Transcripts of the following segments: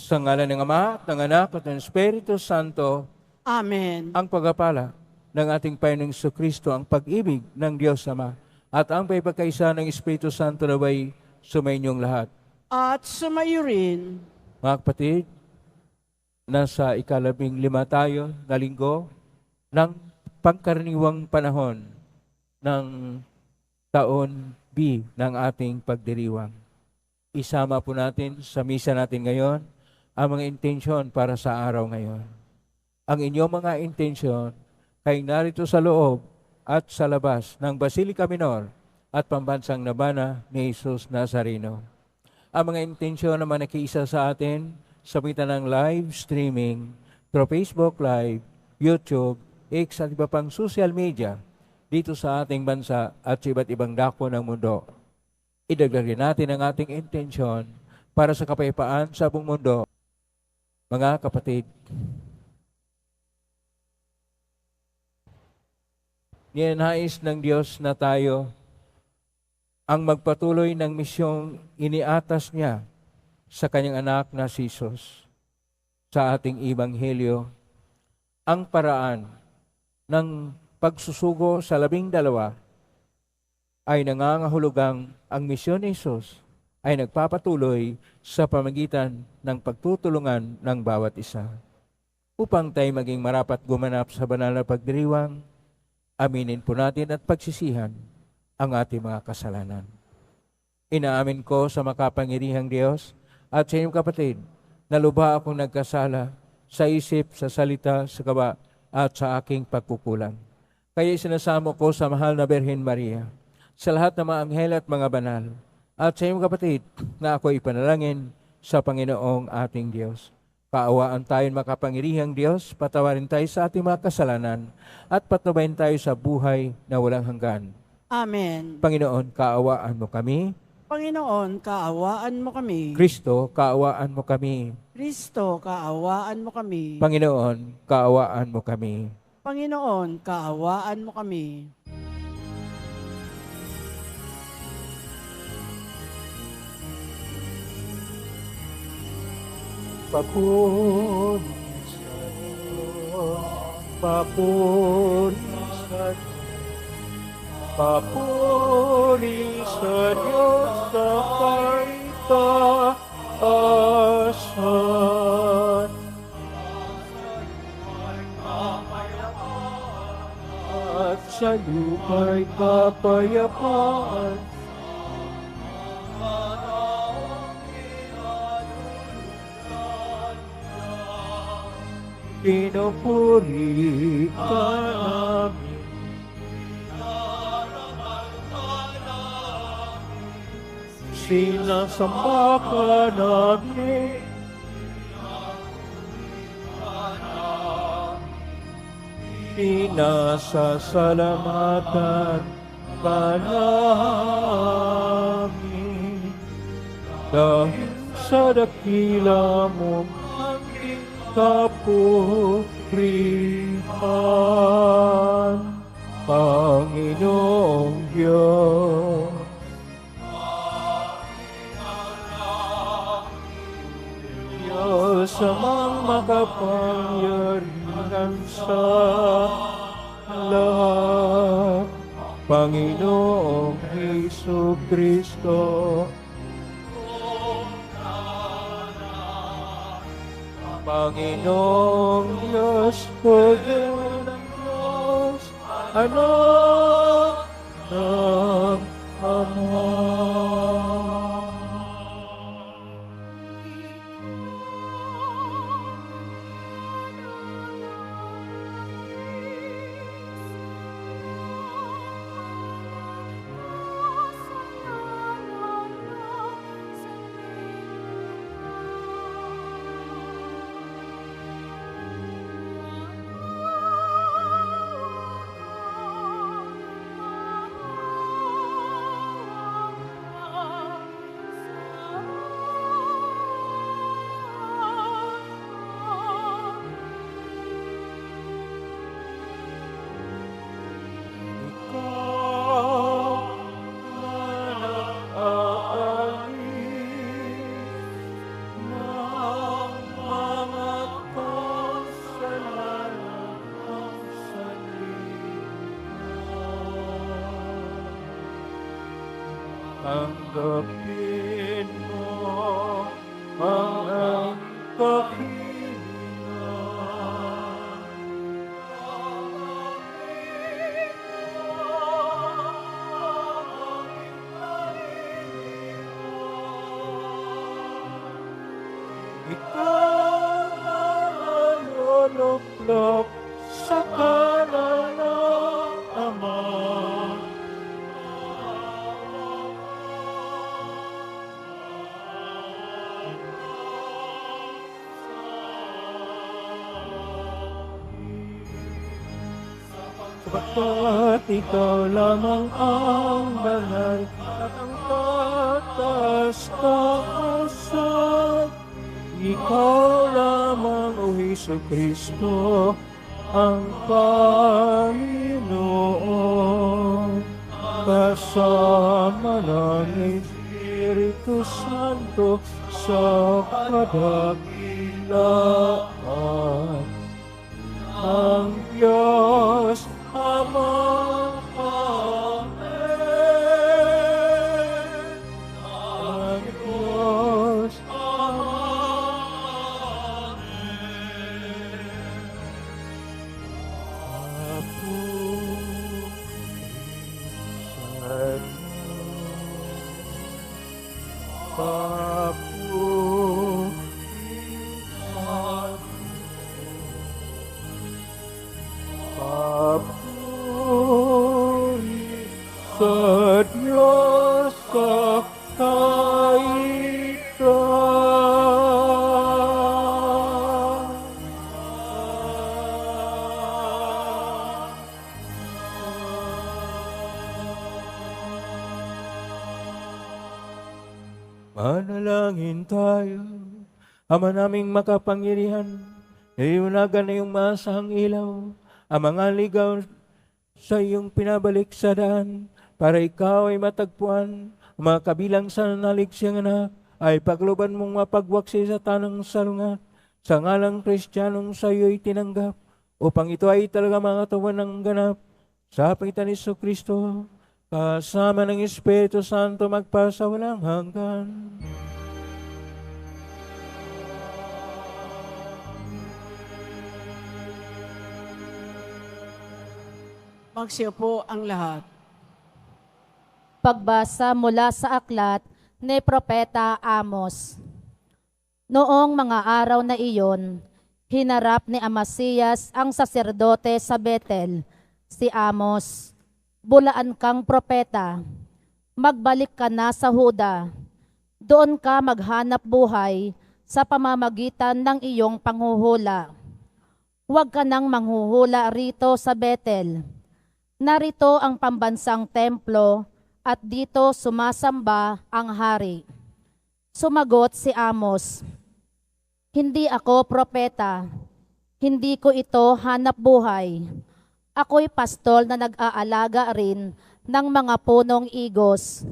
Sa ngalan ng Ama, at ng Anak, at ng Espiritu Santo, Amen. ang pagpapala ng ating Panginoong Kristo, ang pag-ibig ng Diyos Ama, at ang pagkakaisa ng Espiritu Santo naway sumainyong lahat. At sumayo rin. Mga kapatid, nasa ika-15 tayo na linggo ng pangkaraniwang panahon ng taon B ng ating pagdiriwang. Isama po natin sa misa natin ngayon ang mga intensyon para sa araw ngayon. Ang inyong mga intensyon ay narito sa loob at sa labas ng Basilica Minor at Pambansang Nabana ni Jesus Nazareno. Ang mga intensyon naman nakiisa sa atin sa pamitan ng live streaming through Facebook Live, YouTube, X at iba pang social media dito sa ating bansa at sa iba't ibang dako ng mundo. Idagdagan natin ang ating intensyon para sa kapayapaan sa buong mundo. Mga kapatid, ninanais ng Diyos na tayo ang magpatuloy ng misyong iniatas niya sa kanyang anak na si Jesus. Sa ating Ebanghelyo, ang paraan ng pagsusugo sa 12 ay nangangahulugang ang misyon ni Jesus ay nagpapatuloy sa pamagitan ng pagtutulungan ng bawat isa. Upang tayo maging marapat gumanap sa banal na pagdiriwang, aminin po natin at pagsisihan ang ating mga kasalanan. Inaamin ko sa makapangyarihang Diyos at sa inyong kapatid na lubha akong nagkasala sa isip, sa salita, sa gawa at sa aking pagkukulang. Kaya isinasamo ko sa mahal na Birhen Maria, sa lahat ng mga anghel at mga banal, at sa inyong kapatid na ako ipanalangin sa Panginoong ating Diyos. Kaawaan tayo makapangyarihang Diyos, patawarin tayo sa ating mga kasalanan, at patnubayan tayo sa buhay na walang hanggan. Amen. Panginoon, kaawaan mo kami. Panginoon, kaawaan mo kami. Kristo, kaawaan mo kami. Kristo, kaawaan mo kami. Panginoon, kaawaan mo kami. Panginoon, kaawaan mo kami. Papuri sa Diyos, papuri sa Diyos, papuri sa Diyos sa kaitaasan. At sa lupa'y kapayapaan. Pinupuri ka namin. Sinasamba ka namin. Pinasasalamatan ka namin. Dahil sa dakila mong kapurihan, Panginoong Diyos. Diyos amang makapangyarihan sa lahat, Panginoong Jesucristo. Panginoong Diyos, Poder ng Diyos, Anak ng Ama. tanggapin mo ang kahilingan. Ikaw na nanunulok sa kanan ng Ama. Sapagkat ikaw lamang ang banal at ang tatas-taasan. Ikaw lamang, O Jesucristo, ang Panginoon. Kasama ng Espiritu Santo sa kadakilaan. Ang Diyos Ama, Amen. Ang Diyos Ama, Apo sa sa Diyos sa kaitan. Manalangin tayo. Ama naming makapangyarihan, naliwanagan na iyong masahang ilaw, ang mga ligaw sa iyong pinabalik sa daan, para ikaw ay matagpuan, ang mga kabilang sa nalig siyang anak, ay pagloban mong mapagwaksi sa tanang salungat, sa ngalang Kristiyanong sa iyo'y tinanggap, upang ito ay talaga mga katawan ng ganap, sa pangitan ni Jesucristo, kasama ng Espiritu Santo magpasawalang hanggan. Magsiupo ang lahat. Pagbasa mula sa aklat ni Propeta Amos. Noong mga araw na iyon, hinarap ni Amasiyas ang saserdote sa Betel, si Amos. Bulaan kang propeta, magbalik ka na sa Huda. Doon ka maghanap buhay sa pamamagitan ng iyong panghuhula. Huwag ka nang manghuhula rito sa Betel. Narito ang pambansang templo at dito sumasamba ang hari. Sumagot si Amos, hindi ako propeta, hindi ko ito hanap buhay. Ako'y pastol na nag-aalaga rin ng mga punong igos.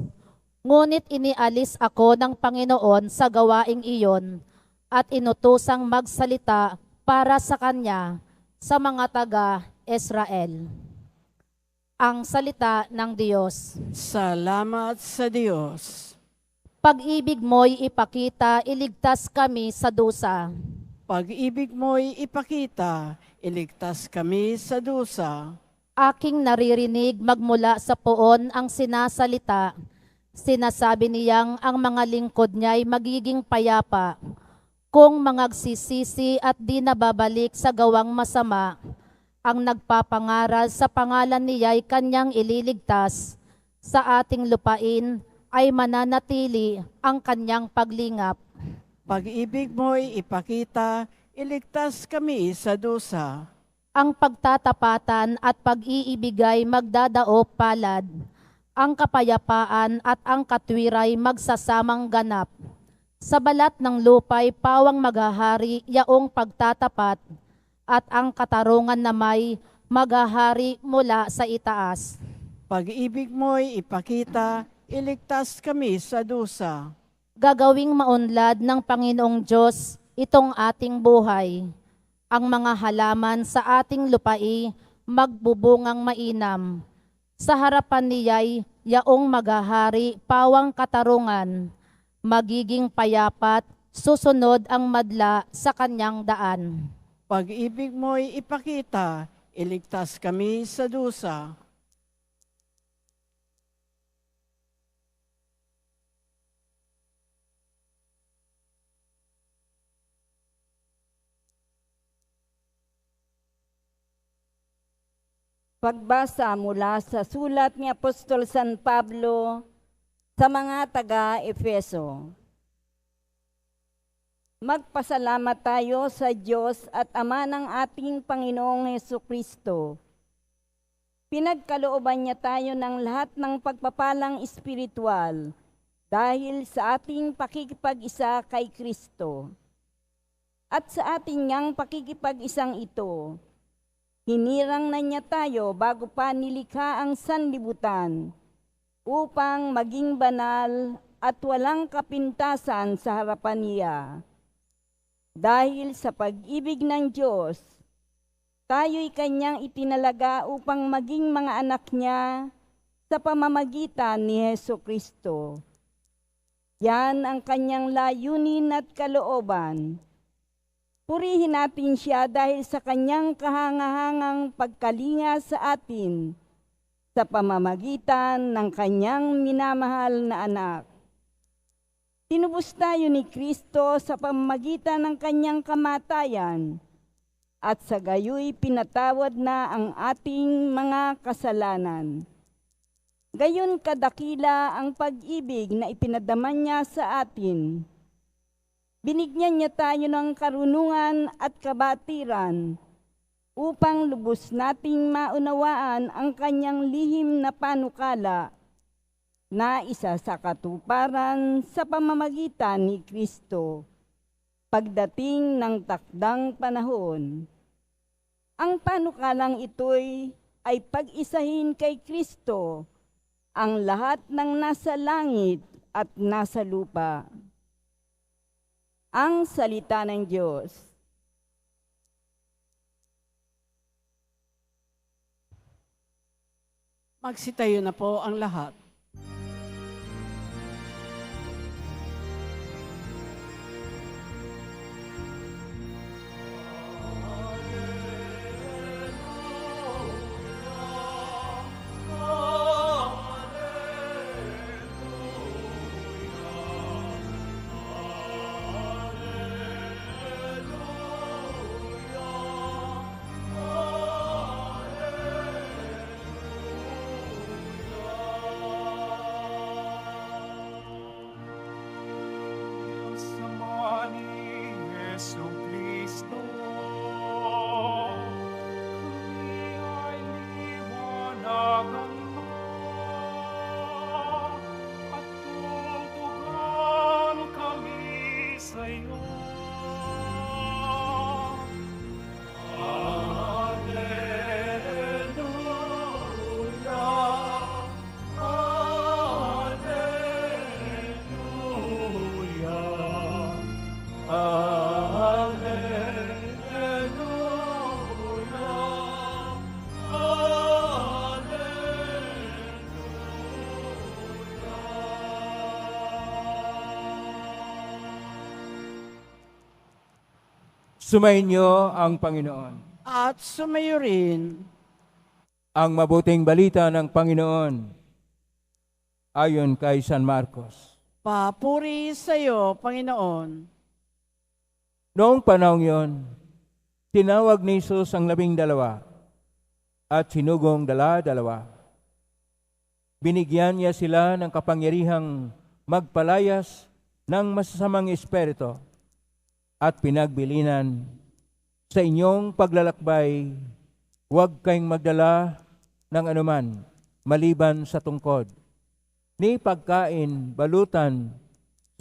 Ngunit inialis ako ng Panginoon sa gawaing iyon at inutusang magsalita para sa kanya sa mga taga-Israel. Ang salita ng Diyos. Salamat sa Diyos. Pag-ibig mo'y ipakita, iligtas kami sa dusa. Pag-ibig mo'y ipakita, iligtas kami sa dusa. Aking naririnig magmula sa poon ang sinasalita. Sinasabi niyang ang mga lingkod niya'y magiging payapa. Kung mangagsisisi at di nababalik sa gawang masama, ang nagpapangaral sa pangalan niya'y kanyang ililigtas. Sa ating lupain ay mananatili ang kanyang paglingap. Pag-ibig mo'y ipakita, iligtas kami sa dusa. Ang pagtatapatan at pag-iibigay magdadaop palad. Ang kapayapaan at ang katwiray magsasamang ganap. Sa balat ng lupa'y pawang maghahari yaong pagtatapat, at ang katarungan na may maghahari mula sa itaas. Pag-ibig mo'y ipakita, iligtas kami sa dusa. Gagawing maunlad ng Panginoong Diyos itong ating buhay. Ang mga halaman sa ating lupai magbubungang mainam. Sa harapan niya'y yaong maghahari pawang katarungan, magiging payapat, susunod ang madla sa kanyang daan. Pag-ibig mo'y ipakita, iligtas kami sa dusa. Pagbasa mula sa sulat ni Apostol San Pablo sa mga taga-Efeso. Magpasalamat tayo sa Diyos at Ama ng ating Panginoong Hesukristo. Pinagkalooban niya tayo ng lahat ng pagpapalang espiritual dahil sa ating pakikipag-isa kay Kristo. At sa ating ngang pakikipag-isang ito, hinirang na niya tayo bago pa nilikha ang sanlibutan upang maging banal at walang kapintasan sa harapan niya. Dahil sa pag-ibig ng Diyos, tayo'y kanyang itinalaga upang maging mga anak niya sa pamamagitan ni Hesukristo. Yan ang kanyang layunin at kalooban. Purihin natin siya dahil sa kanyang kahangahangang pagkalinga sa atin sa pamamagitan ng kanyang minamahal na anak. Tinubos tayo ni Kristo sa pamamagitan ng kanyang kamatayan at sa gayoy pinatawad na ang ating mga kasalanan. Gayon kadakila ang pag-ibig na ipinadaman niya sa atin. Binigyan niya tayo ng karunungan at kabatiran upang lubos nating maunawaan ang kanyang lihim na panukala na isa sa katuparan sa pamamagitan ni Kristo pagdating ng takdang panahon. Ang panukalang ito'y ay pag-isahin kay Kristo ang lahat ng nasa langit at nasa lupa. Ang salita ng Diyos. Magsitayo na po ang lahat. Sumainyo ang Panginoon. At sumayo rin Ang mabuting balita ng Panginoon ayon kay San Marcos. papuri sa iyo, Panginoon. Noong panahon yon, tinawag ni Jesus ang 12 at sinugong 12. Binigyan niya sila ng kapangyarihang magpalayas ng masasamang espiritu at pinagbilinan, sa inyong paglalakbay, huwag kayong magdala ng anuman maliban sa tungkod, ni pagkain, balutan,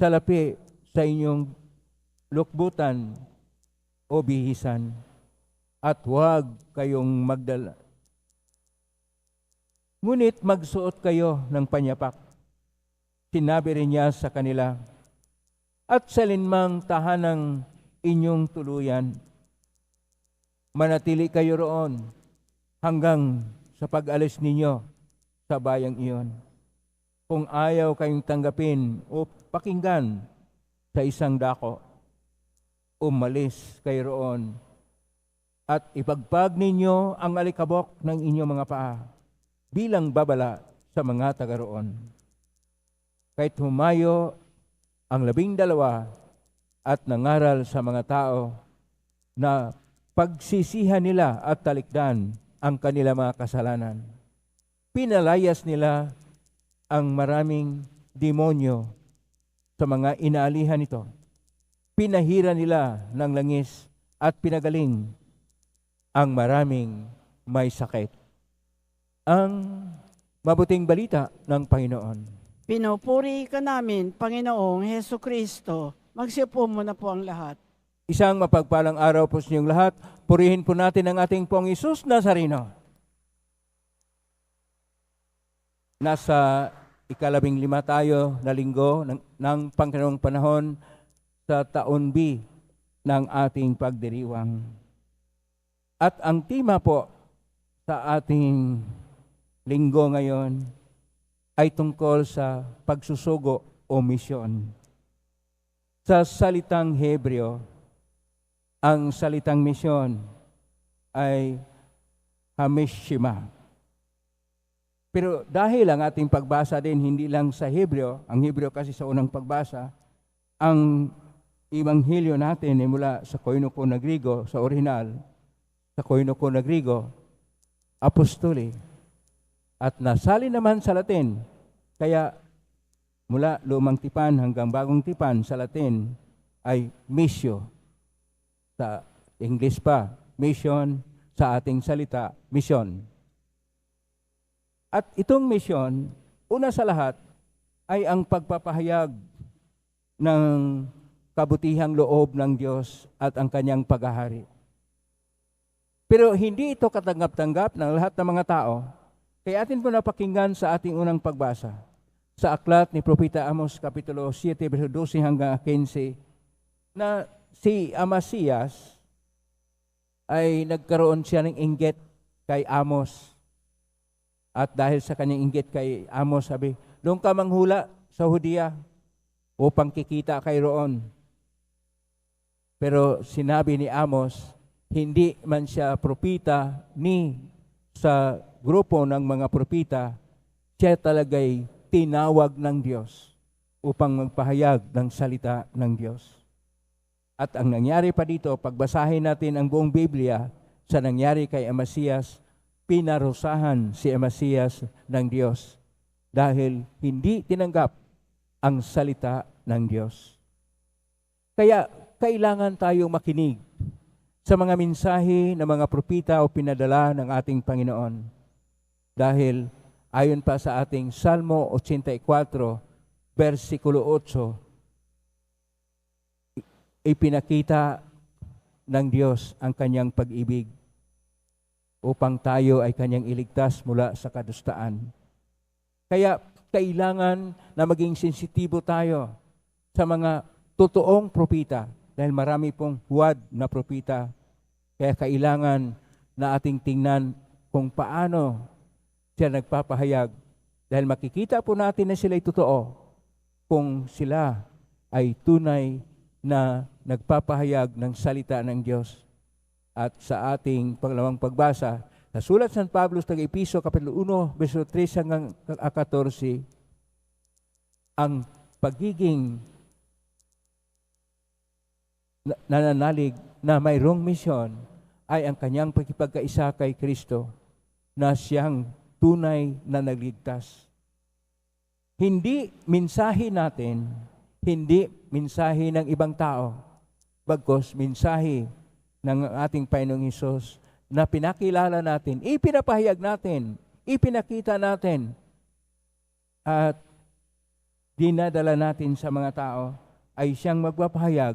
salapi sa inyong lukbutan o bihisan, at huwag kayong magdala. Ngunit magsuot kayo ng panyapak. Sinabi rin niya sa kanila, at sa linmang tahanang inyong tuluyan, manatili kayo roon hanggang sa pag-alis ninyo sa bayang iyon. Kung ayaw kayong tanggapin o pakinggan sa isang dako, umalis kayo roon at ipagpag ninyo ang alikabok ng inyong mga paa bilang babala sa mga taga roon. Kahit humayo ang 12 at nangaral sa mga tao na pagsisihan nila at talikdan ang kanila mga kasalanan. Pinalayas nila ang maraming demonyo sa mga inaalihan nito. Pinahira nila ng langis at pinagaling ang maraming may sakit. Ang mabuting balita ng Panginoon. Pinupuri ka namin, Panginoong Heso Kristo. Magsiupo muna po ang lahat. Isang mapagpalang araw po sa inyong lahat. Purihin po natin ang ating Pong Isus Nazareno. Nasa 15 tayo na linggo ng pangkarong panahon sa taon B ng ating pagdiriwang. At ang tema po sa ating linggo ngayon ay tungkol sa pagsusugo o misyon. Sa salitang Hebreo, ang salitang misyon ay hamishima. Pero dahil ang ating pagbasa din hindi lang sa Hebreo, ang Hebreo kasi sa unang pagbasa, ang Ebanghelyo natin ay mula sa Koinoko na Grigo, sa orihinal, sa Koinoko na Grigo, Apostoli, at nasalin naman sa Latin. Kaya mula lumang tipan hanggang bagong tipan sa Latin ay missio. Sa English pa, mission, sa ating salita, mission. At itong misyon, una sa lahat, ay ang pagpapahayag ng kabutihang loob ng Diyos at ang kanyang paghahari. Pero hindi ito katanggap-tanggap ng lahat ng mga tao. Kaya atin po napakinggan sa ating unang pagbasa. Sa aklat ni Propeta Amos, Kapitulo 7, verso 12 hanggang 15, na si Amasiyas ay nagkaroon siya ng inggit kay Amos. At dahil sa kanyang inggit kay Amos, sabi, doon ka manghula sa Hudiya upang kikita kay roon. Pero sinabi ni Amos, hindi man siya propita ni sa grupo ng mga propita, siya talaga'y tinawag ng Diyos upang magpahayag ng salita ng Diyos. At ang nangyari pa dito, pagbasahin natin ang buong Biblia sa nangyari kay Amasiyas, pinarusahan si Amasiyas ng Diyos dahil hindi tinanggap ang salita ng Diyos. Kaya kailangan tayong makinig sa mga mensahe ng mga propita o pinadala ng ating Panginoon. Dahil ayon pa sa ating Salmo 84, versikulo 8, ipinakita ng Diyos ang kanyang pag-ibig upang tayo ay kanyang iligtas mula sa kadustaan. Kaya kailangan na maging sensitibo tayo sa mga totoong propita dahil marami pong huwad na propita. Kaya kailangan na ating tingnan kung paano siya nagpapahayag dahil makikita po natin na sila'y totoo kung sila ay tunay na nagpapahayag ng salita ng Diyos. At sa ating pangalawang pagbasa, sa sulat San Pablo sa Episo, Kapitulo 1, verso 3 hanggang 14, ang pagiging nananalig na mayroong misyon ay ang kanyang pagkipagkaisa kay Kristo na siyang tunay na nagligtas. Hindi mensahe natin, hindi mensahe ng ibang tao, bagkus mensahe ng ating Panginoong Hesus na pinakilala natin, ipinapahayag natin, ipinakita natin, at dinadala natin sa mga tao ay siyang magpapahayag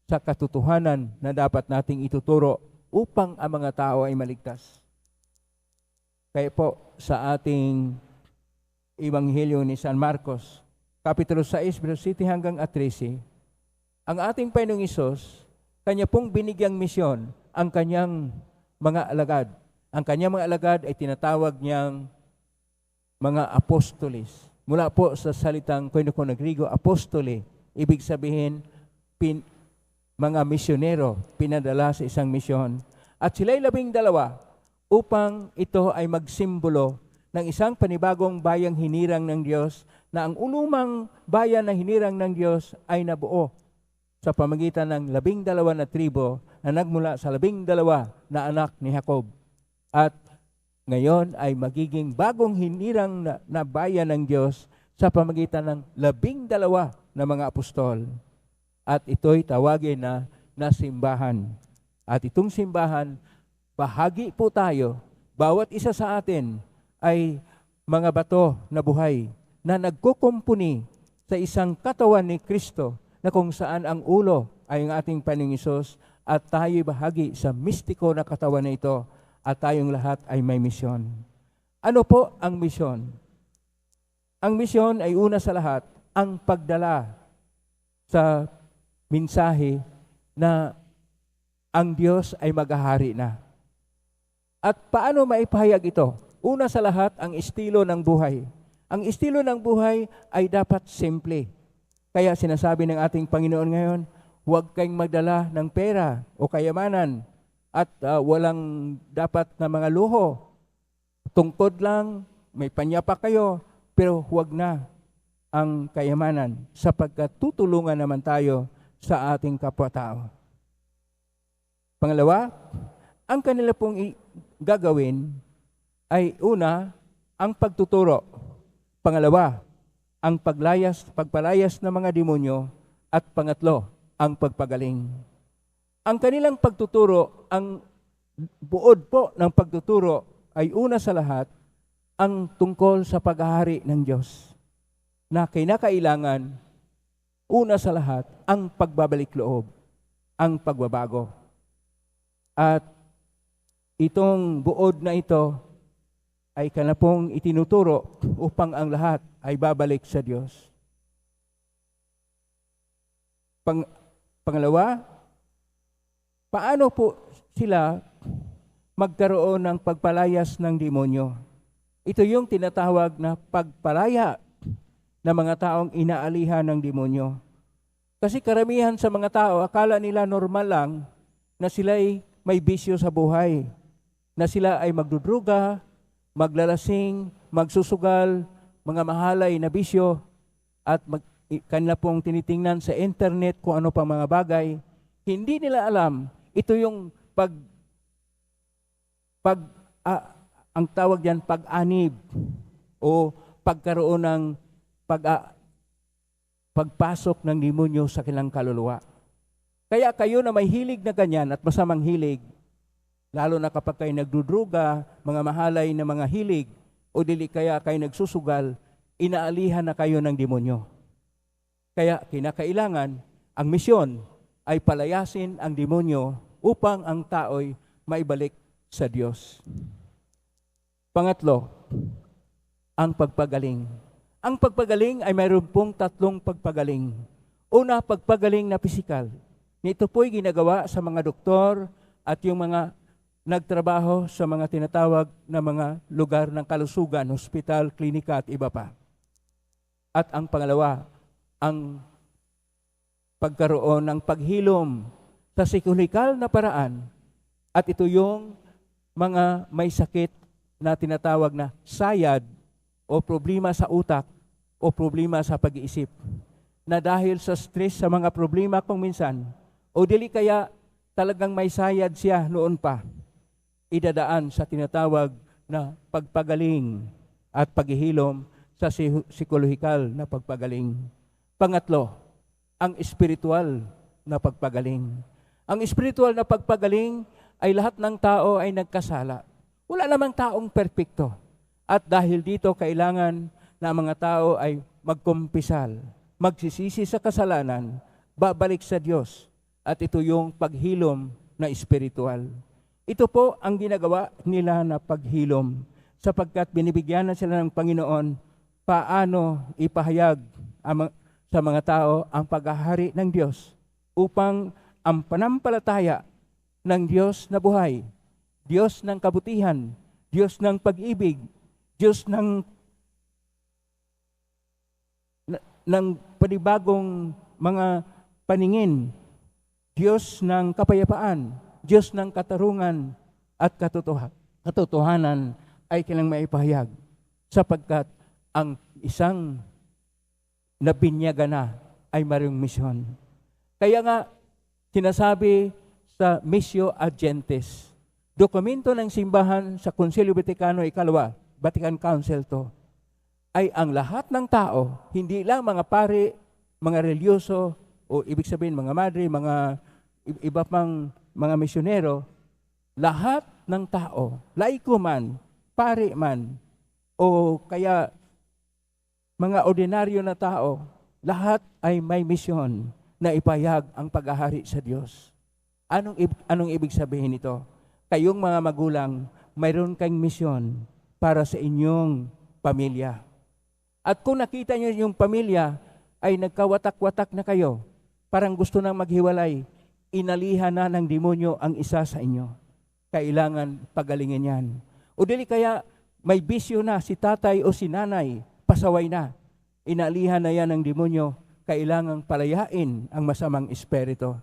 sa katotohanan na dapat nating ituturo upang ang mga tao ay maligtas. Kaya po sa ating Ebanghelyo ni San Marcos, Kapitulo 6, verso 7 hanggang 13, ang ating Panginoong Hesus, kanya pong binigyang misyon ang kanyang mga alagad. Ang kanyang mga alagad ay tinatawag niyang mga apostolis. Mula po sa salitang Koine Griego, apostole, ibig sabihin mga misyonero, pinadala sa isang misyon. At sila'y 12 upang ito ay magsimbolo ng isang panibagong bayang hinirang ng Diyos, na ang ulumang bayan na hinirang ng Diyos ay nabuo sa pamagitan ng 12 na tribo na nagmula sa 12 na anak ni Jacob. At ngayon ay magiging bagong hinirang na bayan ng Diyos sa pamagitan ng 12 na mga apostol. At ito'y tawagin na simbahan. At itong simbahan, bahagi po tayo, bawat isa sa atin ay mga bato na buhay na nagkukumpuni sa isang katawan ni Kristo, na kung saan ang ulo ay ang ating Panginoong Hesus, at tayo'y bahagi sa mistiko na katawan na ito, at tayong lahat ay may misyon. Ano po ang misyon? Ang misyon ay una sa lahat ang pagdala sa mensahe na ang Diyos ay maghahari na. At paano maipahayag ito? Una sa lahat, ang estilo ng buhay. Ang estilo ng buhay ay dapat simple. Kaya sinasabi ng ating Panginoon ngayon, huwag kayong magdala ng pera o kayamanan at walang dapat na mga luho. Tungkod lang, may panyapa kayo, pero huwag na ang kayamanan, sapagkat tutulungan naman tayo sa ating kapwa-tao. Pangalawa, ang kanila pong gagawin ay una, ang pagtuturo. Pangalawa, ang pagpalayas ng mga demonyo. At pangatlo, ang pagpagaling. Ang kanilang pagtuturo, ang buod po ng pagtuturo ay una sa lahat, ang tungkol sa paghahari ng Diyos, na kinakailangan, una sa lahat, ang pagbabalik loob, ang pagbabago. At itong buod na ito ay kanapong itinuturo upang ang lahat ay babalik sa Diyos. Pangalawa, paano po sila magkaroon ng pagpalayas ng demonyo? Ito yung tinatawag na pagpalaya ng mga taong inaalihan ng demonyo. Kasi karamihan sa mga tao, akala nila normal lang na sila'y may bisyo sa buhay, na sila ay magdudruga, maglalasing, magsusugal, mga mahalay na bisyo, at kanila pong tinitingnan sa internet kung ano pang mga bagay. Hindi nila alam, ito yung ang tawag diyan pag-anib o pagkaroon ng pagpasok ng demonyo sa kanilang kaluluwa. Kaya kayo na may hilig na ganyan at masamang hilig, lalo na kapag kayo nagdudruga, mga mahalay na mga hilig, o dili kaya kayo nagsusugal, inaalihan na kayo ng demonyo. Kaya kinakailangan, ang misyon ay palayasin ang demonyo upang ang tao'y maibalik sa Diyos. Pangatlo, ang pagpagaling. Ang pagpagaling ay mayroon pong 3 pagpagaling. Una, pagpagaling na pisikal. Ito po'y ginagawa sa mga doktor at yung mga nagtrabaho sa mga tinatawag na mga lugar ng kalusugan, hospital, klinika at iba pa. At ang pangalawa, ang pagkaroon ng paghilom sa psikolohikal na paraan. At ito yung mga may sakit na tinatawag na sayad o problema sa utak o problema sa pag-iisip, na dahil sa stress sa mga problema kung minsan, o dili kaya talagang may sayad siya noon pa, idadaan sa tinatawag na pagpagaling at paghihilom sa psikolohikal na pagpagaling. Pangatlo, ang espiritual na pagpagaling. Ang espiritual na pagpagaling ay lahat ng tao ay nagkasala. Wala namang taong perpekto. At dahil dito, kailangan na mga tao ay magkumpisal, magsisisi sa kasalanan, babalik sa Diyos. At ito yung paghilom na espiritual. Ito po ang ginagawa nila na paghilom, sapagkat binibigyan na sila ng Panginoon paano ipahayag sa mga tao ang paghahari ng Diyos, upang ang panampalataya ng Diyos na buhay, Diyos ng kabutihan, Diyos ng pag-ibig, Diyos ng ng panibagong mga paningin, Diyos ng kapayapaan, Diyos ng katarungan at katotohanan ay kailangang maipahayag sapagkat ang isang nabinyaga na ay mayroong misyon. Kaya nga, sinasabi sa Missio Agentes, dokumento ng simbahan sa Konsilyo Vaticano Ikalwa, Vatican Council to, ay ang lahat ng tao, hindi lang mga pari, mga religyoso, o ibig sabihin mga madre, mga iba pang mga misyonero, lahat ng tao, laiko man, pari man, o kaya mga ordinaryo na tao, lahat ay may misyon na ipahayag ang paghahari sa Diyos. Anong ibig sabihin nito? Kayong mga magulang, mayroon kayong misyon para sa inyong pamilya. At kung nakita niyo yung pamilya ay nagkawatak-watak na kayo, parang gusto nang maghiwalay, inalihan na ng demonyo ang isa sa inyo. Kailangan pagalingin yan. O dili kaya may bisyo na si tatay o si nanay, pasaway na. Inalihan na yan ng demonyo, kailangang palayain ang masamang espiritu.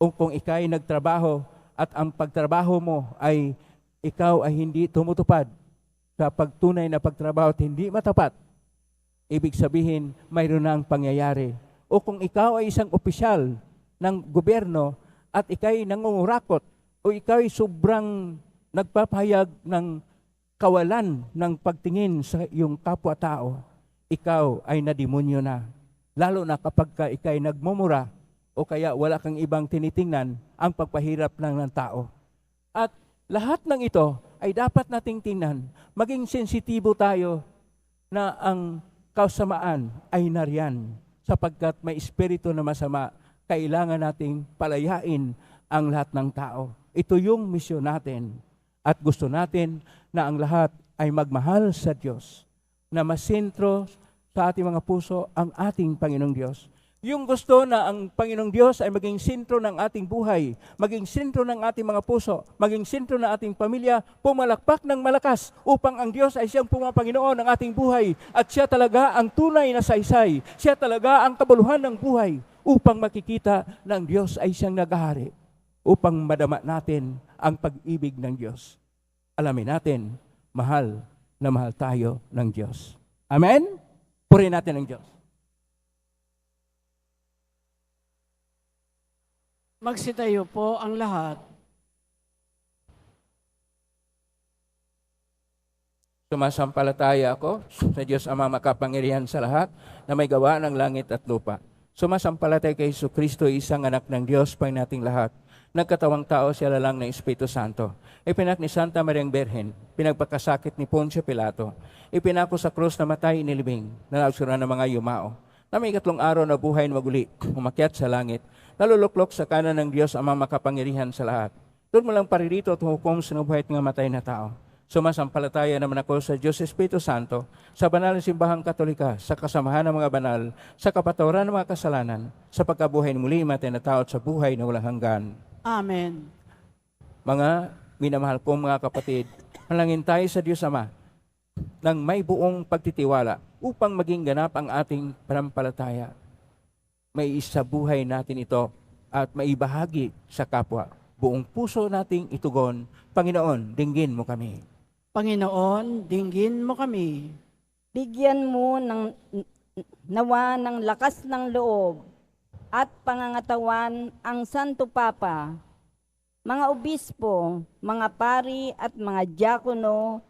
O kung ikay nagtrabaho at ang pagtrabaho mo ay ikaw ay hindi tumutupad sa pagtunay na pagtrabaho at hindi matapat, ibig sabihin mayroon na ang pangyayari. O kung ikaw ay isang opisyal ng gobyerno at ikay nangungurakot o ikaw ay sobrang nagpapahayag ng kawalan ng pagtingin sa iyong kapwa-tao, ikaw ay nademonyo na. Lalo na kapag ikay nagmumura o kaya wala kang ibang tinitingnan ang pagpahirap lang ng tao. At lahat ng ito ay dapat nating tingnan. Maging sensitibo tayo na ang kasamaan ay nariyan sapagkat may espiritu na masama. Kailangan nating palayain ang lahat ng tao. Ito yung misyon natin. At gusto natin na ang lahat ay magmahal sa Diyos, na masentro sa ating mga puso ang ating Panginoong Diyos. Yung gusto na ang Panginoong Diyos ay maging sentro ng ating buhay, maging sentro ng ating mga puso, maging sentro ng ating pamilya, pumalakpak ng malakas upang ang Diyos ay siyang Panginoon ng ating buhay at siya talaga ang tunay na saysay, siya talaga ang kabuluhan ng buhay upang makikita ng Diyos ay siyang naghahari, upang madama natin ang pag-ibig ng Diyos. Alamin natin, mahal na mahal tayo ng Diyos. Amen? Purihin natin ang Diyos. Magsitayo po ang lahat. Sumasampalataya ako sa Diyos Ama makapangyarihan sa lahat na may gawa ng langit at lupa. Sumasampalataya kay Jesucristo, isang anak ng Diyos, pang nating lahat. Nagkatawang tao, siya lalang ng Espiritu Santo. Ipinak ni Santa Mariang Berhen, pinagpakasakit ni Poncio Pilato. Ipinako sa krus na matay inilibing, nalagsura ng mga yumao. Na may 3 araw na buhay na maguli, umakyat sa langit, naluluklok sa kanan ng Diyos Amang makapangyarihan sa lahat. Doon mo lang paririto at hukom sa nabuhay at nga matay na tao. Sumasampalataya naman ako sa Diyos Espiritu Santo, sa banal na simbahang Katolika, sa kasamahan ng mga banal, sa kapatawaran ng mga kasalanan, sa pagkabuhay muli matay na tao at sa buhay na walang hanggan. Amen. Mga minamahal kong mga kapatid, halangin tayo sa Diyos Ama ng may buong pagtitiwala upang maging ganap ang ating panampalataya. May isa buhay natin ito at maibahagi sa kapwa. Buong puso nating itugon, Panginoon, dinggin mo kami. Panginoon, dinggin mo kami. Bigyan mo ng nawa ng lakas ng loob at pangangatawan ang Santo Papa, mga obispo, mga pari at mga diakono,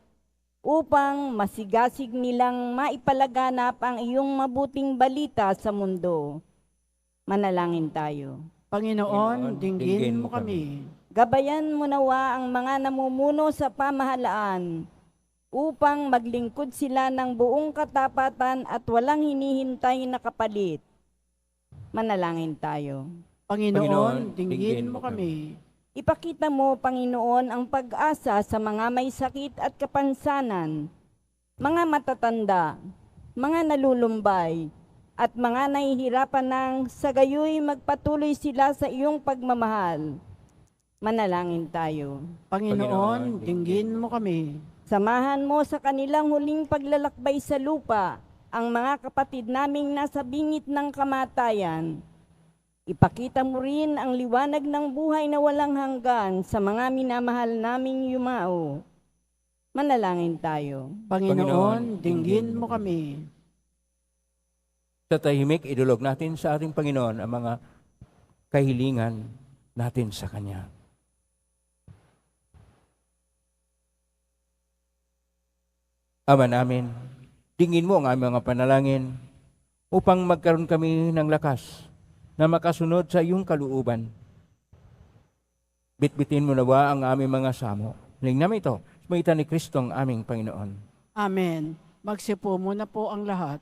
upang masigasig nilang maipalaganap ang iyong mabuting balita sa mundo. Manalangin tayo. Panginoon, dinggin mo kami. Gabayan mo nawa ang mga namumuno sa pamahalaan upang maglingkod sila ng buong katapatan at walang hinihintay na kapalit. Manalangin tayo. Panginoon, dinggin mo kami. Ipakita mo, Panginoon, ang pag-asa sa mga may sakit at kapansanan, mga matatanda, mga nalulumbay, at mga nahihirapan ng sa gayoy magpatuloy sila sa iyong pagmamahal. Manalangin tayo. Panginoon, dinggin mo kami. Samahan mo sa kanilang huling paglalakbay sa lupa ang mga kapatid naming nasa bingit ng kamatayan. Ipakita mo rin ang liwanag ng buhay na walang hanggan sa mga minamahal naming yumao. Manalangin tayo. Panginoon, dinggin mo kami. Sa tahimik, idulog natin sa ating Panginoon ang mga kahilingan natin sa Kanya. Ama namin, dingin mo ang aming mga panalangin upang magkaroon kami ng lakas na makasunod sa iyong kalooban. Bitbitin mo nawa ang aming mga samo. Hiling namin ito, sa magitan ni Kristo ang aming Panginoon. Amen. Magsipo muna po ang lahat.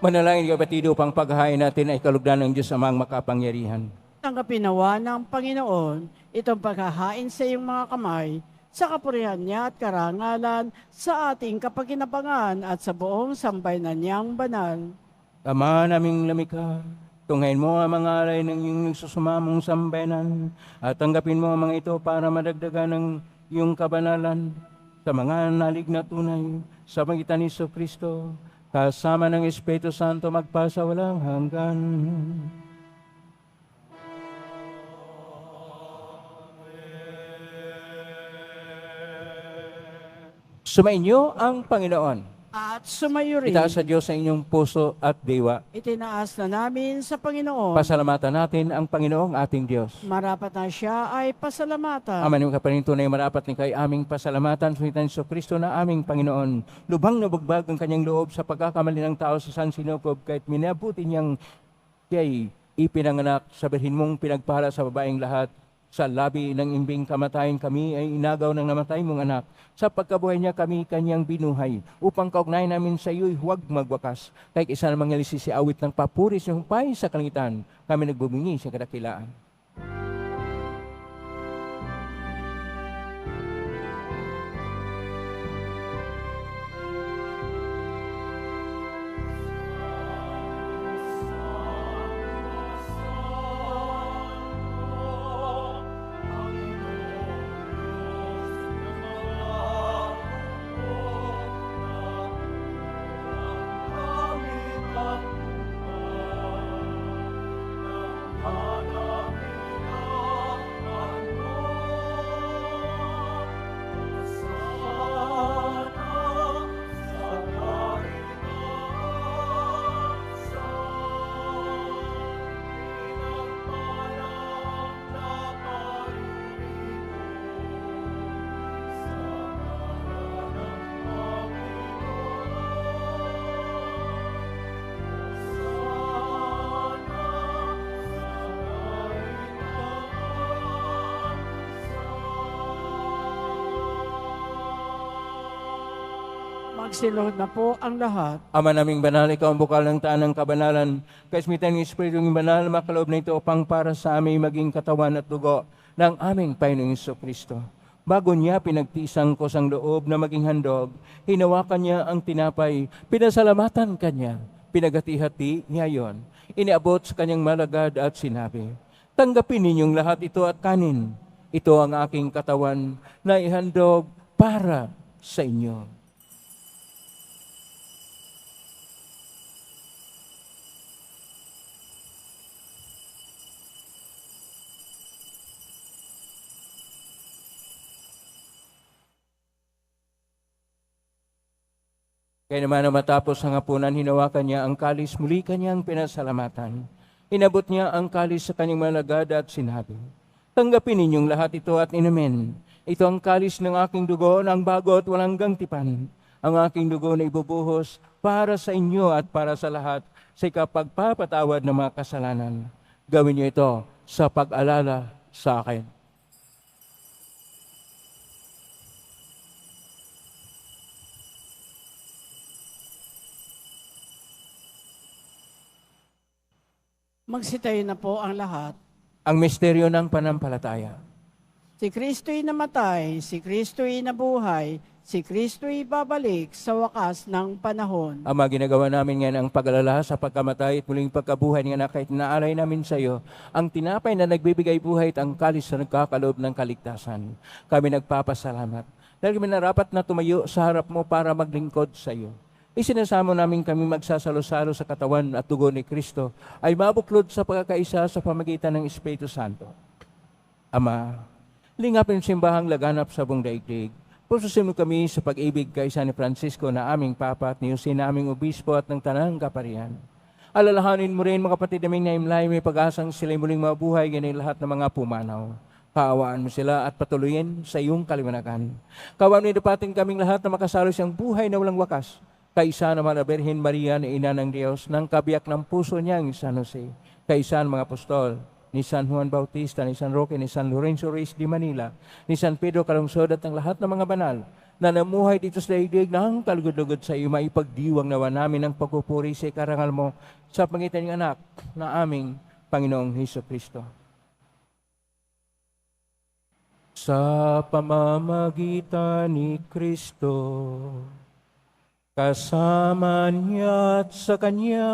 Manalangin kapatido upang paghahain natin ay kalugdan ng Diyos amang makapangyarihan. Tanggapin nawa ng Panginoon itong paghahain sa iyong mga kamay sa kapurihan niya at karangalan sa ating kapakinabangan at sa buong sambayanan niyang banal. Ama naming lamika, tunghayin mo ang mga alay ng iyong nagsusumamong sambayanan at tanggapin mo ang mga ito para madagdagan ng iyong kabanalan sa mga nalig na tunay sa magitan ni Kristo kasama ng Espiritu Santo magpasa walang hanggan. Sumainyo ang Panginoon. At sumayo rin, Itaas sa Diyos sa inyong puso at diwa. itinaas na namin sa Panginoon. Pasalamatan natin ang Panginoong ating Diyos. Marapat na siya ay pasalamatan. Ama ng kapanintunay marapat ni kay aming pasalamatan sa ni Kristo na aming Panginoon. Lubhang nabugbag ang kanyang loob sa pagkakamali ng tao sa San Sinocob kahit minabuti niyang kay ipinanganak sa birhin mong pinagpala sa babaeng lahat. Sa labi ng imbing kamatayan kami ay inagaw ng namatay mong anak. Sa pagkabuhay niya kami kanyang binuhay. Upang kaugnayan namin sa iyo'y huwag magwakas. Kahit isa na mangyalisi si awit ng papuris ng pay sa kalangitan, kami nagbubunyi sa kadakilaan. Magsilod na po ang lahat. Ama naming banal, ikaw ang bukal ng tanang kabanalan. Kaismitan ng Espiritu ng banal, makaloob na ito upang para sa aming maging katawan at dugo ng aming Panginoong Kristo. Bago niya pinagtisang ko sang loob na maging handog, hinawakan niya ang tinapay, pinasalamatan kanya, pinagati-hati niya yon. Iniabot sa kanyang malagad at sinabi, tanggapin ninyong lahat ito at kanin. Ito ang aking katawan na ihandog para sa inyo. Kaya naman na matapos ang hapunan, hinawakan niya ang kalis, muli kanyang pinasalamatan. Inabot niya ang kalis sa kanyang malagad at sinabi, tanggapin ninyong lahat ito at inumin. Ito ang kalis ng aking dugo, ng bago at walang gangtipan. Ang aking dugo na ibubuhos para sa inyo at para sa lahat sa ikapagpapatawad ng mga kasalanan. Gawin niyo ito sa pag-alala sa akin. Magsitayo na po ang lahat. Ang misteryo ng panampalataya. Si Kristo'y namatay, si Kristo'y nabuhay, si Kristo'y babalik sa wakas ng panahon. Ama, ginagawa namin ngayon ang pag-alala sa pagkamatay at muling pagkabuhay ng anak kahit naalay namin sa iyo ang tinapay na nagbibigay buhay at ang kalis na nagkakaloob ng kaligtasan. Kami nagpapasalamat dahil kami narapat na tumayo sa harap mo para maglingkod sa iyo. Isinasamo namin kami magsasalo-salo sa katawan at dugo ni Kristo ay mabuklod sa pagkakaisa sa pamagitan ng Espiritu Santo. Ama, lingapin simbahang laganap sa buong daigdig. Pususin mo kami sa pag-ibig kay San Francisco na aming Papa at ni Jose na aming Obispo at ng Tanang Kaparian. Alalahanin mo rin mga kapatid naming naimlay, may pag-asang sila'y muling mabuhay ganyan lahat ng mga pumanaw. Kaawaan mo sila at patuloyin sa iyong kaliwanagan. Kaawaan mo dapatin kaming lahat na makasalo siyang buhay na walang wakas. Kaisa naman na Birhen Maria na Ina ng Diyos, ng kabiyak ng puso niyang San Jose. Kaisa ang mga apostol, ni San Juan Bautista, ni San Roque, ni San Lorenzo Reyes de Manila, ni San Pedro Calungsod at ang lahat ng mga banal na namuhay dito sa daigdig ng kalugod-lugod sa iyo, maipagdiwang nawa namin ang pagpupuri sa karangal mo sa pangitan ng anak na aming Panginoong Hesukristo. Sa pamamagitan ni Kristo, kasama niya at sa Kanya,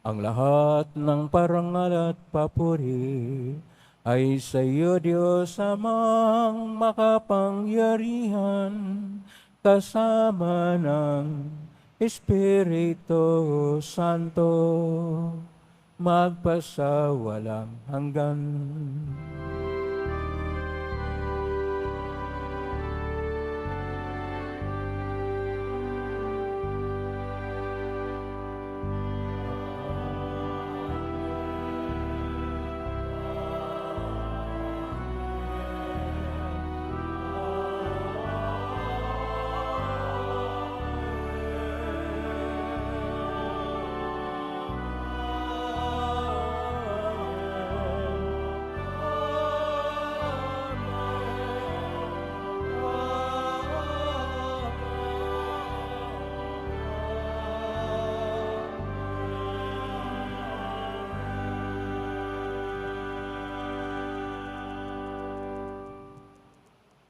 ang lahat ng parangal at papuri ay sa iyo, Diyos amang makapangyarihan, kasama ng Espiritu Santo, magpasawalang hanggan.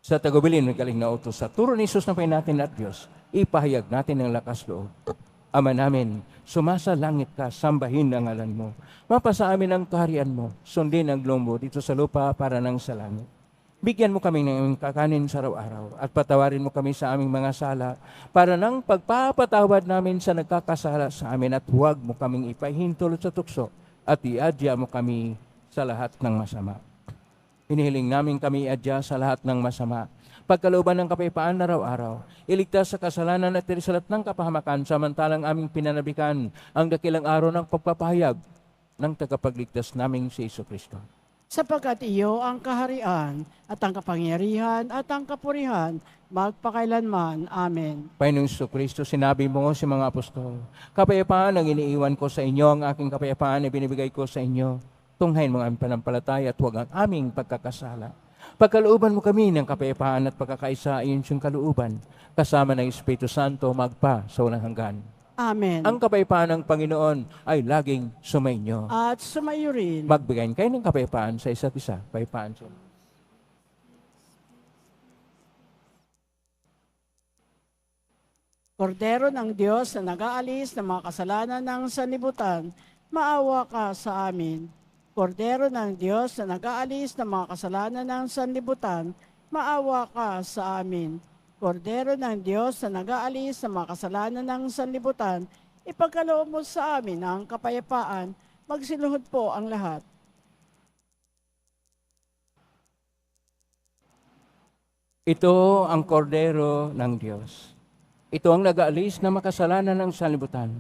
Sa tagubilin ng galing na utos sa turo ni Jesus na Panginoon natin at Diyos, ipahayag natin ng lakas loob. Ama namin, sumasa langit ka, sambahin ang ngalan mo. Mapasa amin ang kaharian mo, sundin ang lombo dito sa lupa para nang sa langit. Bigyan mo kami ng aming kakanin sa araw-araw at patawarin mo kami sa aming mga sala para nang pagpapatawad namin sa nagkakasala sa amin at huwag mo kaming ipahintulot sa tukso at iadya mo kami sa lahat ng masama. Hinihiling namin kami iadya sa lahat ng masama. Pagkalooban ng kapayapaan na araw-araw, iligtas sa kasalanan at tirisalat ng kapahamakan samantalang aming pinanabikan ang dakilang araw ng pagpapahayag ng tagapagligtas naming si Jesucristo. Sapagkat iyo ang kaharian at ang kapangyarihan at ang kapurihan magpakailanman. Amen. Panginoong Jesucristo, sinabi mo sa mga apostol, kapayapaan ang iniiwan ko sa inyo, ang aking kapayapaan ay binibigay ko sa inyo. Tunghayin mo ang aming panampalataya at huwag ang aming pagkakasala. Pagkalooban mo kami ng kapayapaan at pagkakaisa ayon siyang kalooban, kasama ng Espiritu Santo magpa sa walang hanggan. Amen. Ang kapayapaan ng Panginoon ay laging sumainyo. At sumayo rin. Magbigay kayo ng kapayapaan sa isa't isa. Kapayapaan siya. Kordero ng Diyos na nag-aalis ng mga kasalanan ng sanlibutan, maawa ka sa amin. Kordero ng Diyos na nag-aalis ng mga kasalanan ng sanlibutan, maawa ka sa amin. Kordero ng Diyos na nag-aalis ng mga kasalanan ng sanlibutan, ipagkaloob mo sa amin ang kapayapaan. Magsiluhod po ang lahat. Ito ang kordero ng Diyos. Ito ang nag-aalis na makasalanan ng sanlibutan.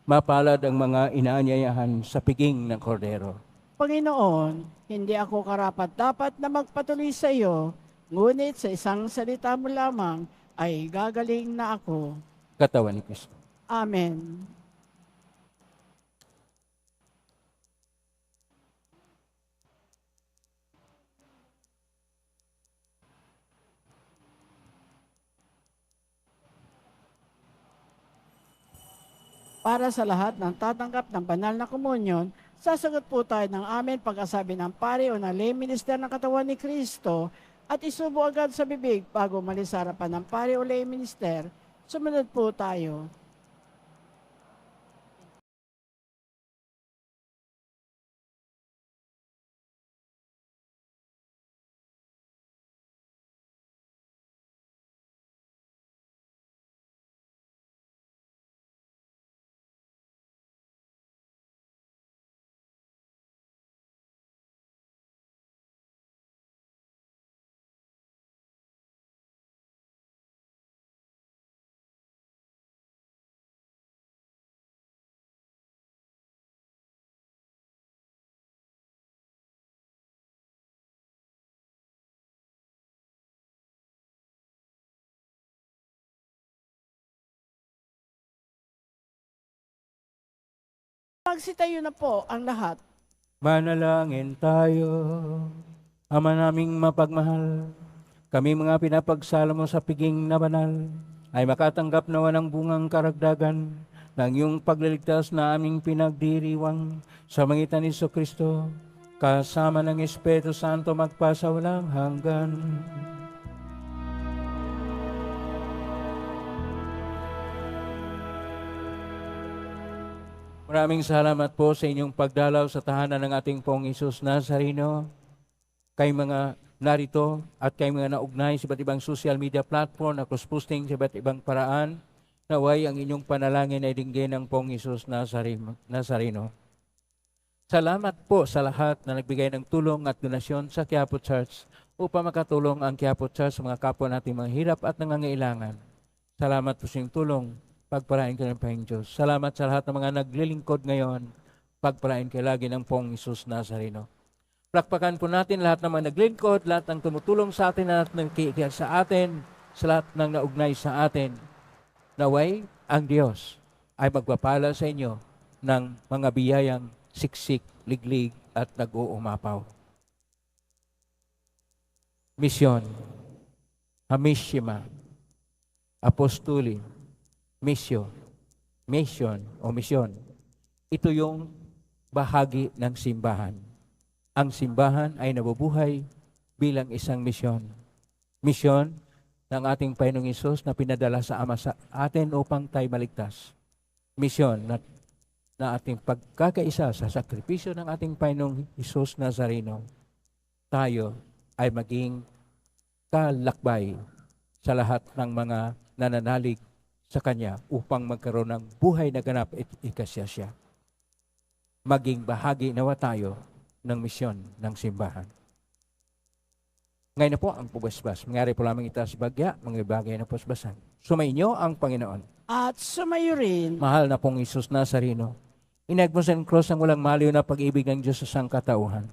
Mapalad ang mga inaanyayahan sa piging ng kordero. Panginoon, hindi ako karapat-dapat na magpatuloy sa iyo, ngunit sa isang salita mo lamang ay gagaling na ako. Katawan ni Kristo. Amen. Para sa lahat ng tatanggap ng banal na komunyon, sasagot po tayo ng amen pagkasabi ng pari o ng lay minister ng katawan ni Kristo at isubo agad sa bibig bago umalis sa harapan ng pari o lay minister. Sumunod po tayo. Magsitayo na po ang lahat. Manalangin tayo, Ama naming mapagmahal, kami mga pinapagsala mo sa piging na banal, ay makatanggap nawa ng bungang karagdagan ng iyong pagliligtas na aming pinagdiriwang sa mangitan ni Kristo, kasama ng Espiritu Santo magpasawalang hanggan. Maraming salamat po sa inyong pagdalaw sa tahanan ng ating Pong Isus Nazareno. Kay mga narito at kay mga naugnay sa iba't ibang social media platform na cross-posting sa iba't ibang paraan, naway ang inyong panalangin ay dinggin ng Pong Isus Nazareno. Salamat po sa lahat na nagbigay ng tulong at donasyon sa Quiapo Church upang makatulong ang Quiapo Church sa mga kapwa nating mga hirap at nangangailangan. Salamat po sa inyong tulong. Pagpalain ka ng Panginoon Diyos. Salamat sa lahat ng mga naglilingkod ngayon. Pagpalain kayo lagi ng Pong Isus Nazareno. Plakpakan po natin lahat ng mga naglilingkod, lahat ng tumutulong sa atin, lahat ng kikiyak sa atin, sa lahat ng naugnay sa atin. Naway, ang Diyos ay magpapala sa inyo ng mga biyayang siksik, liglig at nag-uumapaw. Misyon, Hamishima, Apostoli, Mission. Ito yung bahagi ng simbahan. Ang simbahan ay nabubuhay bilang isang misyon. Misyon ng ating Panginoong Hesus na pinadala sa Ama sa atin upang tayo maligtas. Misyon na ating pagkakaisa sa sakripisyo ng ating Panginoong Hesus Nazareno. Tayo ay maging kalakbay sa lahat ng mga nananalig sa Kanya upang magkaroon ng buhay na ganap at ikasyasya. Maging bahagi nawa tayo ng misyon ng simbahan. Ngayon na po ang pubasbas. Mangyari po lamang itaas bagya, mga bagay na pusbasan. Sumainyo ang Panginoon. At sumayo rin. Mahal na pong Isus Nazareno, inag mo sa cross ang walang maliw na pag-ibig ng Diyos sa sangkatauhan.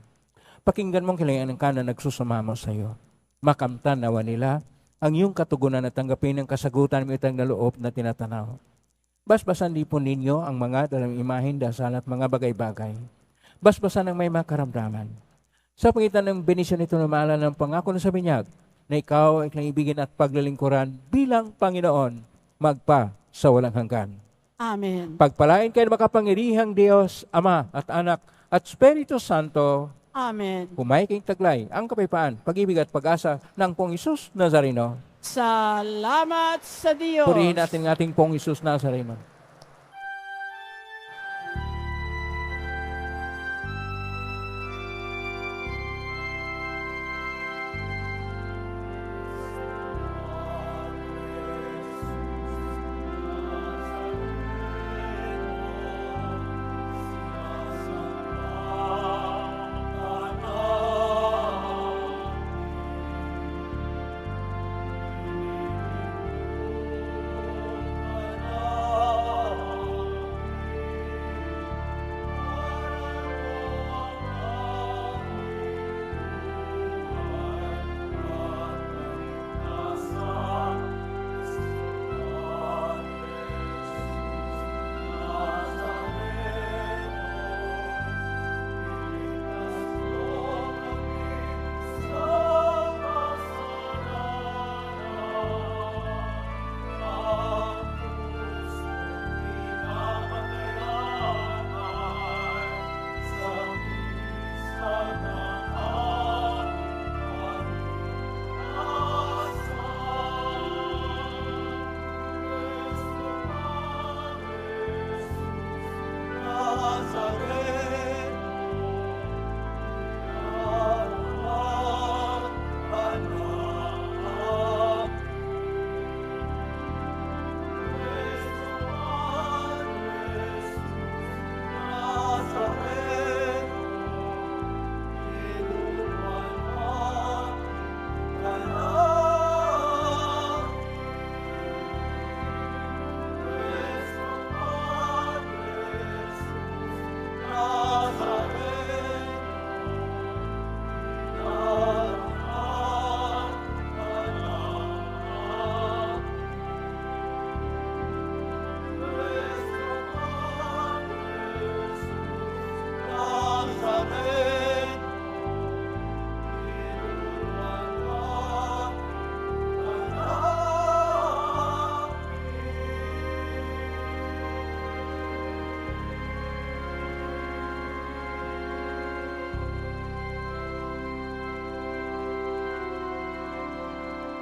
Pakinggan mong kilayan ng kanan nagsusumamo sa iyo. Makamtan nawa nila ang iyong katugunan at tanggapin ang kasagutan mo itang na loob na tinatanaw. Basbasan di po ninyo ang mga dalang imahin, dasal at mga bagay-bagay. Basbasan ang may makaramdaman. Sa pangitan ng benisyon ito na maalala ng pangako na sa binyag, na ikaw ay kaibigan at paglalingkuran bilang Panginoon, magpa sa walang hanggan. Amen. Pagpalain kayo ng makapangyarihang Diyos, Ama at Anak at Espiritu Santo. Amen. Humay kayong taglay ang kapayapaan, pag-ibig at pag-asa ng Pong Isus Nazareno. Salamat sa Diyos. Purihin natin ng ating Pong Isus Nazareno.